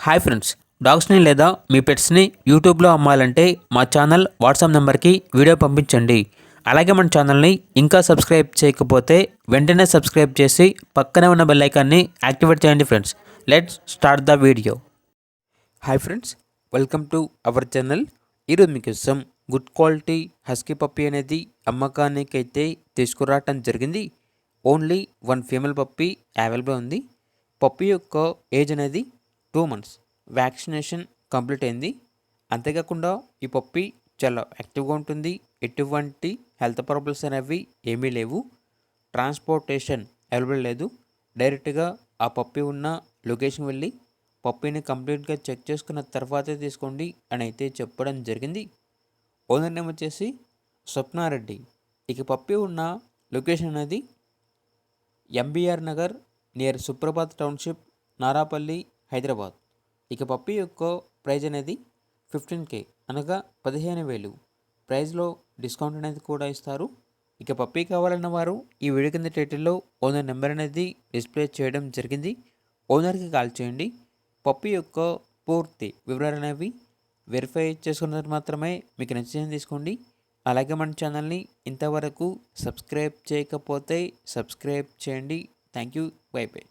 Hi friends, డాగ్స్ని లేదా మీ పెట్స్ని యూట్యూబ్లో అమ్మాలంటే మా ఛానల్ వాట్సాప్ నెంబర్కి వీడియో పంపించండి. అలాగే మన ఛానల్ని ఇంకా సబ్స్క్రైబ్ చేయకపోతే వెంటనే సబ్స్క్రైబ్ చేసి పక్కనే ఉన్న బెల్ ఐకాన్ని యాక్టివేట్ చేయండి friends. Let's start the video. Hi friends, welcome to our channel. ఈరోజు మీకోసం గుడ్ క్వాలిటీ హస్కీ పప్పీ అనేది అమ్మకానికి అయితే తీసుకురావటం జరిగింది. Only one female puppy available ఉంది. పప్పీ యొక్క ఏజ్ అనేది 2 months. వ్యాక్సినేషన్ కంప్లీట్ అయింది. అంతేకాకుండా ఈ పప్పీ చాలా యాక్టివ్గా ఉంటుంది. ఎటువంటి హెల్త్ ప్రాబ్లమ్స్ అనేవి ఏమీ లేవు. ట్రాన్స్పోర్టేషన్ అవైలబుల్ లేదు. డైరెక్ట్గా ఆ పప్పీ ఉన్న లొకేషన్ వెళ్ళి పప్పీని కంప్లీట్గా చెక్ చేసుకున్న తర్వాతే తీసుకోండి అని అయితే చెప్పడం జరిగింది. ఓనర్ నేమ్ వచ్చేసి స్వప్నారెడ్డి. ఇక పప్పీ ఉన్న లొకేషన్ అనేది MBR Nagar near Suprabhat township, Narapalli, Hyderabad. ఇక పప్పీ యొక్క ప్రైజ్ అనేది 15K అనగా 15,000. ప్రైజ్లో డిస్కౌంట్ అనేది కూడా ఇస్తారు. ఇక పప్పీ కావాలన్న వారు ఈ వీడియో కింద టైటిల్లో ఓనర్ నెంబర్ అనేది డిస్ప్లే చేయడం జరిగింది. ఓనర్కి కాల్ చేయండి. పప్పీ యొక్క పూర్తి వివరాలు అనేవి వెరిఫై చేసుకున్నది మాత్రమే మీకు నచ్చింది తీసుకోండి. అలాగే మన ఛానల్ని ఇంతవరకు సబ్స్క్రైబ్ చేయకపోతే సబ్స్క్రైబ్ చేయండి. Thank you. By by.